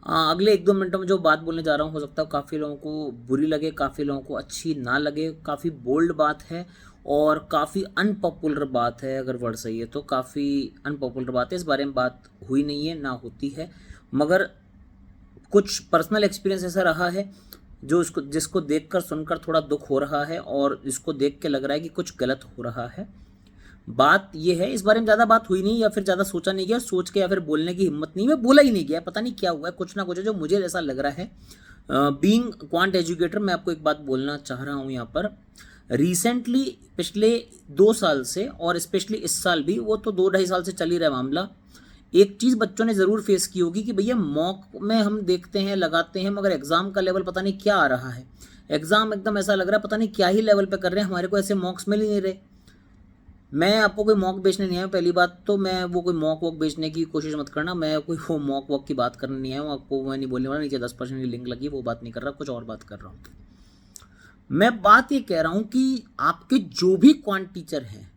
अगले 1-2 मिनटों में जो बात बोलने जा रहा हूँ हो सकता है काफ़ी लोगों को बुरी लगे, काफ़ी लोगों को अच्छी ना लगे। काफ़ी बोल्ड बात है और काफ़ी अनपॉपुलर बात है, अगर वर्ड सही है तो काफ़ी अनपॉपुलर बात है। इस बारे में बात हुई नहीं है, ना होती है, मगर कुछ पर्सनल एक्सपीरियंस ऐसा रहा है जो इसको जिसको देखकर सुनकर थोड़ा दुख हो रहा है और जिसको देख के लग रहा है कि कुछ गलत हो रहा है। बात यह है, इस बारे में ज़्यादा बात हुई नहीं या फिर ज़्यादा सोचा नहीं गया, सोच के या फिर बोलने की हिम्मत नहीं, मैं बोला ही नहीं गया। पता नहीं क्या हुआ है, कुछ ना कुछ है जो मुझे ऐसा लग रहा है। बीइंग क्वांट एजुकेटर, मैं आपको एक बात बोलना चाह रहा हूँ यहाँ पर। रिसेंटली पिछले 2 साल से और स्पेशली इस साल भी, वो तो 2-2.5 साल से चल ही रहा है मामला, एक चीज़ बच्चों ने ज़रूर फेस की होगी कि भैया मॉक में हम देखते हैं, लगाते हैं, मगर एग्ज़ाम का लेवल पता नहीं क्या आ रहा है। एग्ज़ाम एकदम ऐसा लग रहा है पता नहीं क्या ही लेवल पे कर रहे हैं, हमारे को ऐसे मॉक्स मिल ही नहीं रहे। मैं आपको कोई मॉक बेचने नहीं आया हूँ, पहली बात तो मैं वो कोई मॉक वॉक बेचने की कोशिश मत करना। मैं कोई वो मॉक वॉक की बात करने नहीं आया हूँ, आपको मैं नहीं बोलने वाला। नीचे 10% की लिंक लगी, वो बात नहीं कर रहा, कुछ और बात कर रहा हूँ। मैं बात ये कह रहा हूँ कि आपके जो भी क्वांट टीचर हैं,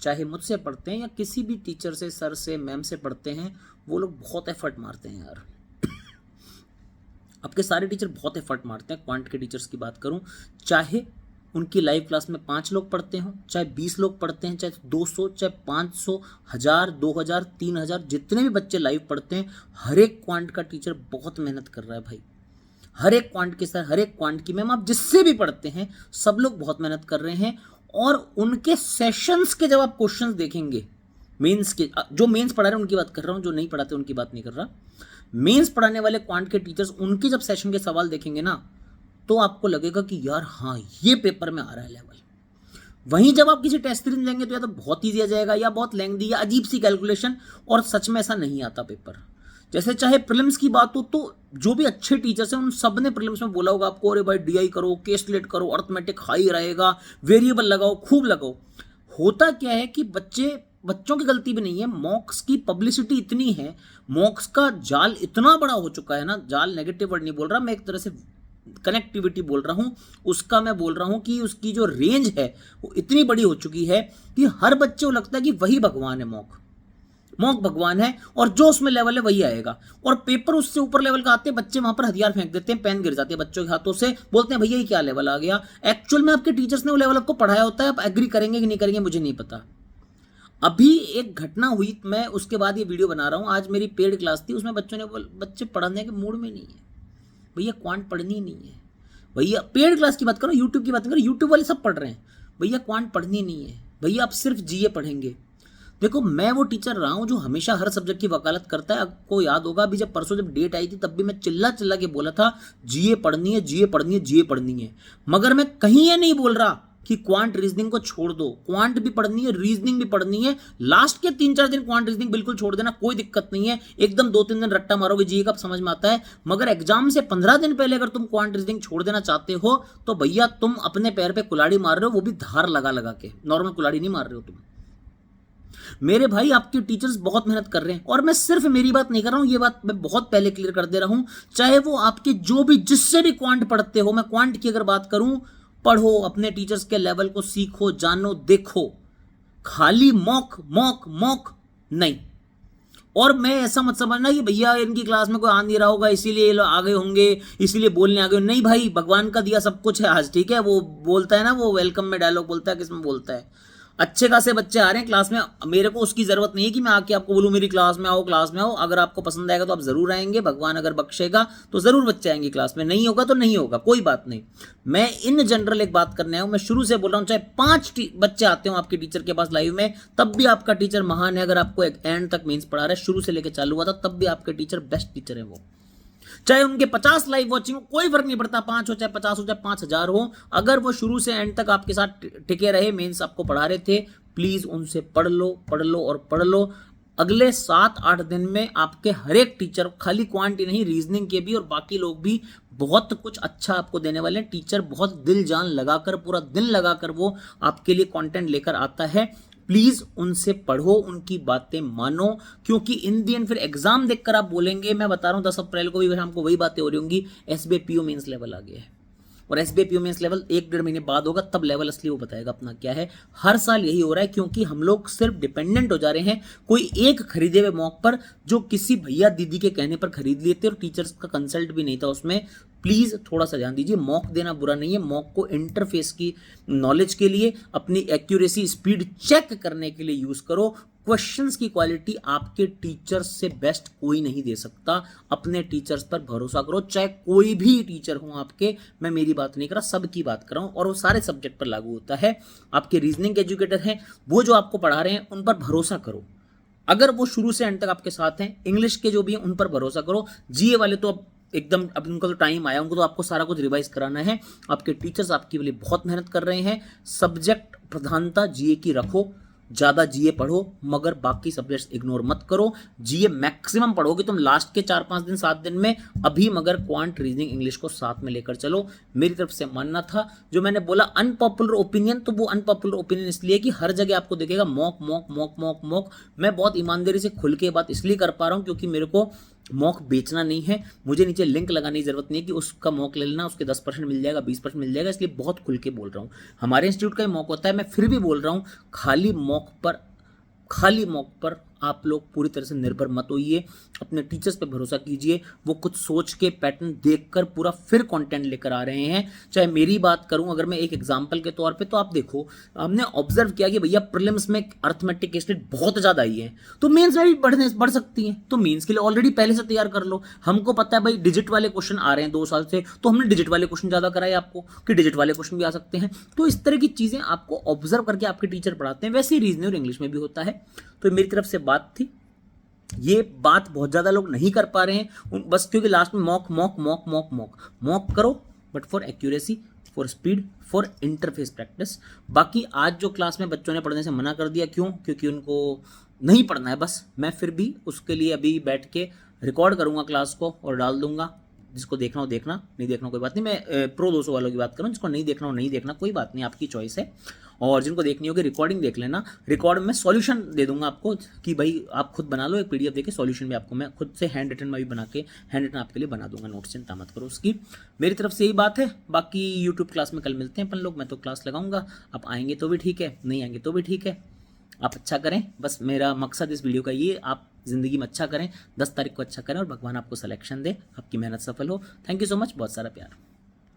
चाहे मुझसे पढ़ते हैं या किसी भी टीचर से, सर से, मैम से पढ़ते हैं, वो लोग बहुत एफर्ट मारते हैं यार। आपके सारे टीचर बहुत एफर्ट मारते हैं। क्वांट के टीचर्स की बात करूं, चाहे उनकी लाइव क्लास में 5 लोग पढ़ते हों, चाहे 20 लोग पढ़ते हैं, चाहे 200, चाहे 500, 1000, 2000, 3000, जितने भी बच्चे लाइव पढ़ते हैं, हर एक क्वांट का टीचर बहुत मेहनत कर रहा है भाई। हर एक क्वांट के सर, हर एक क्वांट की मैम, आप जिससे भी पढ़ते हैं, सब लोग बहुत मेहनत कर रहे हैं। और उनके सेशंस के जब आप क्वेश्चंस देखेंगे, मेंस के, जो मेंस पढ़ा रहे हैं उनकी बात कर रहा हूँ, जो नहीं पढ़ाते उनकी बात नहीं कर रहा। मेंस पढ़ाने वाले क्वांट के टीचर्स, उनके जब सेशन के सवाल देखेंगे ना, तो आपको लगेगा कि यार हाँ, ये पेपर में आ रहा है लेवल। वहीं जब आप किसी टेस्ट सीरीज में जाएंगे तो या तो बहुत ईजी आ जाएगा या बहुत लेंथी या अजीब सी कैलकुलेशन, और सच में ऐसा नहीं आता पेपर। जैसे चाहे प्रीलिम्स की बात हो, तो जो भी अच्छे टीचर्स हैं उन सब ने प्रीलिम्स में बोला होगा आपको, अरे भाई डीआई करो, केसलेट करो, अर्थमेटिक हाई रहेगा, वेरिएबल लगाओ, खूब लगाओ। होता क्या है कि बच्चों की गलती भी नहीं है, मॉक्स की पब्लिसिटी इतनी है, मॉक्स का जाल इतना बड़ा हो चुका है ना, जाल नेगेटिव वर्ड नहीं बोल रहा मैं, एक तरह से कनेक्टिविटी बोल रहा हूं, उसका मैं बोल रहा हूं कि उसकी जो रेंज है वो इतनी बड़ी हो चुकी है कि हर बच्चे को लगता है कि वही भगवान है, मॉक भगवान है, और जो उसमें लेवल है वही आएगा। और पेपर उससे ऊपर लेवल का आते हैं, बच्चे वहां पर हथियार फेंक देते हैं, पेन गिर जाती है बच्चों के हाथों से, बोलते हैं भैया ये क्या लेवल आ गया। एक्चुअल में आपके टीचर्स ने वो लेवल आपको पढ़ाया होता है, आप एग्री करेंगे कि नहीं करेंगे मुझे नहीं पता। अभी एक घटना हुई, मैं उसके बाद ये वीडियो बना रहा हूँ। आज मेरी पेड क्लास थी, उसमें बच्चे पढ़ने के मूड में नहीं है, भैया क्वांट पढ़नी नहीं है। भैया पेड क्लास की बात करो, यूट्यूब की बात करो, यूट्यूब वाले सब पढ़ रहे हैं, भैया क्वांट पढ़नी नहीं है, भैया आप सिर्फ जीए पढ़ेंगे। देखो मैं वो टीचर रहा हूं जो हमेशा हर सब्जेक्ट की वकालत करता है। आपको याद होगा अभी जब परसों जब डेट आई थी, तब भी मैं चिल्ला चिल्ला के बोला था जीए पढ़नी है, जीए पढ़नी है, जीए पढ़नी है। मगर मैं कहीं ये नहीं बोल रहा कि क्वांट रीजनिंग को छोड़ दो, क्वांट भी पढ़नी है, रीजनिंग भी पढ़नी है। लास्ट के 3-4 दिन क्वांट रीजनिंग बिल्कुल छोड़ देना, कोई दिक्कत नहीं है, एकदम 2-3 दिन रट्टा मारोगे जीए का, समझ में आता है। मगर एग्जाम से 15 दिन पहले अगर तुम क्वांट रीजनिंग छोड़ देना चाहते हो तो भैया तुम अपने पैर पे कुल्हाड़ी मार रहे हो, वो भी धार लगा लगा के, नॉर्मल कुल्हाड़ी नहीं मार रहे हो तुम। मेरे भाई आपके टीचर्स बहुत मेहनत कर रहे हैं, और मैं सिर्फ मेरी बात नहीं कर रहा हूं, ये बात मैं बहुत पहले क्लियर कर दे रहा हूं। चाहे वो आपके जो भी जिससे भी क्वांट पढ़ते हो, मैं क्वांट की अगर बात करूं, पढ़ो, अपने टीचर्स के लेवल को सीखो, जानो, देखो, खाली मॉक मॉक मॉक नहीं। और मैं ऐसा मत समझना कि भैया इनकी क्लास में कोई आ नहीं रहा होगा इसीलिए ये लोग आ गए होंगे, इसीलिए बोलने आ गए। नहीं भाई, भगवान का दिया सब कुछ है आज, ठीक है। वो बोलता है ना, वो वेलकम में डायलॉग बोलता है, किसमें बोलता है, अच्छे खासे बच्चे आ रहे हैं क्लास में, मेरे को उसकी जरूरत नहीं है कि मैं आके आपको बोलूं मेरी क्लास में आओ, क्लास में आओ। अगर आपको पसंद आएगा तो आप जरूर आएंगे, भगवान अगर बख्शेगा तो जरूर बच्चे आएंगे क्लास में, नहीं होगा तो नहीं होगा, कोई बात नहीं। मैं इन जनरल एक बात करने आया हूं, मैं शुरू से बोल रहा हूं, चाहे 5 बच्चे आते हो आपके टीचर के पास लाइव में, तब भी आपका टीचर महान है। अगर आपको एक एंड तक मीन्स पढ़ा रहा है, शुरू से लेकर चालू हुआ था, तब भी आपके टीचर बेस्ट टीचर है वो। चाहे उनके 50 लाइव वॉचिंग हो, कोई फर्क नहीं पड़ता, 5 हो चाहे 50 हो चाहे 5000 हो, अगर वो शुरू से एंड तक आपके साथ टिके रहे, मेंस आपको पढ़ा रहे थे, प्लीज उनसे पढ़ लो, पढ़ लो और पढ़ लो। अगले 7-8 दिन में आपके हर एक टीचर, खाली क्वांटी नहीं, रीजनिंग के भी और बाकी लोग भी बहुत कुछ अच्छा आपको देने वाले हैं। टीचर बहुत दिल जान लगाकर, पूरा दिन लगाकर वो आपके लिए कंटेंट लेकर आता है। प्लीज उनसे पढ़ो, उनकी बातें मानो, क्योंकि इन दी एंड फिर एग्जाम देखकर आप बोलेंगे, मैं बता रहा हूं 10 अप्रैल को भी शाम को वही बातें हो रही होंगी, एसबीआई पीओ मेंस लेवल आ गया है। और SBI PO मेंस लेवल 1-1.5 महीने बाद होगा, तब लेवल असली वो बताएगा अपना क्या है। हर साल यही हो रहा है क्योंकि हम लोग सिर्फ डिपेंडेंट हो जा रहे हैं कोई एक खरीदे हुए मॉक पर, जो किसी भैया दीदी के कहने पर खरीद लिए थे और टीचर्स का कंसल्ट भी नहीं था उसमें। प्लीज़ थोड़ा सा ध्यान दीजिए, मॉक देना बुरा नहीं है, मॉक को इंटरफेस की नॉलेज के लिए, अपनी एक्यूरेसी स्पीड चेक करने के लिए यूज़ करो। क्वेश्चंस की क्वालिटी आपके टीचर्स से बेस्ट कोई नहीं दे सकता। अपने टीचर्स पर भरोसा करो, चाहे कोई भी टीचर हो आपके। मैं मेरी बात नहीं कर रहा, सबकी बात कर रहा हूँ, और वो सारे सब्जेक्ट पर लागू होता है। आपके रीजनिंग के एजुकेटर हैं, वो जो आपको पढ़ा रहे हैं उन पर भरोसा करो, अगर वो शुरू से एंड तक आपके साथ हैं। इंग्लिश के जो भी हैं उन पर भरोसा करो। GA वाले तो अब उनका तो टाइम आया, उनको तो आपको सारा कुछ रिवाइज कराना है। आपके टीचर्स आपके लिए बहुत मेहनत कर रहे हैं। सब्जेक्ट प्रधानता GA की रखो, ज़्यादा GA पढ़ो, मगर बाकी सब्जेक्ट्स इग्नोर मत करो। GA मैक्सिमम पढ़ोगे तुम लास्ट के 4-5 दिन 7 दिन में, अभी मगर क्वांट रीजनिंग इंग्लिश को साथ में लेकर चलो। मेरी तरफ से मानना था, जो मैंने बोला अनपॉपुलर ओपिनियन, तो वो अनपॉपुलर ओपिनियन इसलिए कि हर जगह आपको दिखेगा mock mock mock mock mock. मैं बहुत ईमानदारी से खुल के बात इसलिए कर पा रहा हूँ क्योंकि मेरे को मॉक बेचना नहीं है, मुझे नीचे लिंक लगाने की जरूरत नहीं है कि उसका मॉक ले लेना, उसके 10% मिल जाएगा, 20% मिल जाएगा, इसलिए बहुत खुल के बोल रहा हूँ। हमारे इंस्टीट्यूट का ही मॉक होता है, मैं फिर भी बोल रहा हूँ, खाली मॉक पर आप लोग पूरी तरह से निर्भर मत होइए। अपने टीचर्स पे भरोसा कीजिए, वो कुछ सोच के पैटर्न देखकर पूरा फिर कंटेंट लेकर आ रहे हैं। चाहे मेरी बात करूं, अगर मैं एक एग्जांपल के तौर पे, तो आप देखो, हमने ऑब्जर्व किया कि भैया प्रीलिम्स में अर्थमेटिक की स्टेट बहुत ज़्यादा आई है, तो मेंस में भी बढ़ सकती है, तो मेंस के लिए ऑलरेडी पहले से तैयार कर लो। हमको पता है भाई डिजिट वाले क्वेश्चन आ रहे हैं 2 साल से, तो हमने डिजिट वाले क्वेश्चन ज़्यादा कराए आपको कि डिजिट वाले क्वेश्चन भी आ सकते हैं। तो इस तरह की चीज़ें आपको ऑब्जर्व करके आपके टीचर पढ़ाते हैं। वैसे ही रीजनिंग और इंग्लिश में भी होता है। तो मेरी तरफ से बात थी, ये बात बहुत ज़्यादा लोग नहीं कर पा रहे हैं बस क्योंकि लास्ट में mock mock mock mock mock mock करो, but for accuracy, for speed, for interface practice. बाकी आज जो क्लास में बच्चों ने पढ़ने से मना कर दिया, क्यों? क्योंकि उनको नहीं पढ़ना है बस। मैं फिर भी उसके लिए अभी बैठ के रिकॉर्ड करूँगा क्लास को और डाल दूंगा। जिसको देखना हो देखना, नहीं देखना कोई बात नहीं। मैं प्रो 200 वालों की बात करूँ, जिसको नहीं देखना हो नहीं देखना, कोई बात नहीं, आपकी चॉइस है। और जिनको देखनी होगी रिकॉर्डिंग देख लेना। रिकॉर्ड में सॉल्यूशन दे दूंगा आपको कि भाई आप खुद बना लो, एक PDF देके सॉल्यूशन भी आपको मैं खुद से हैंड रिटन में भी बना के हैंड रिटन आपके लिए बना दूंगा, नोट्स चिंता मत करो उसकी। मेरी तरफ से यही बात है। बाकी यूट्यूब क्लास में कल मिलते हैं अपन लोग, मैं तो क्लास लगाऊंगा, आप आएंगे तो भी ठीक है, नहीं आएंगे तो भी ठीक है। आप अच्छा करें, बस मेरा मकसद इस वीडियो का ये, आप ज़िंदगी में अच्छा करें, 10 तारीख को अच्छा करें और भगवान आपको सिलेक्शन दे, आपकी मेहनत सफल हो। थैंक यू सो मच, बहुत सारा प्यार।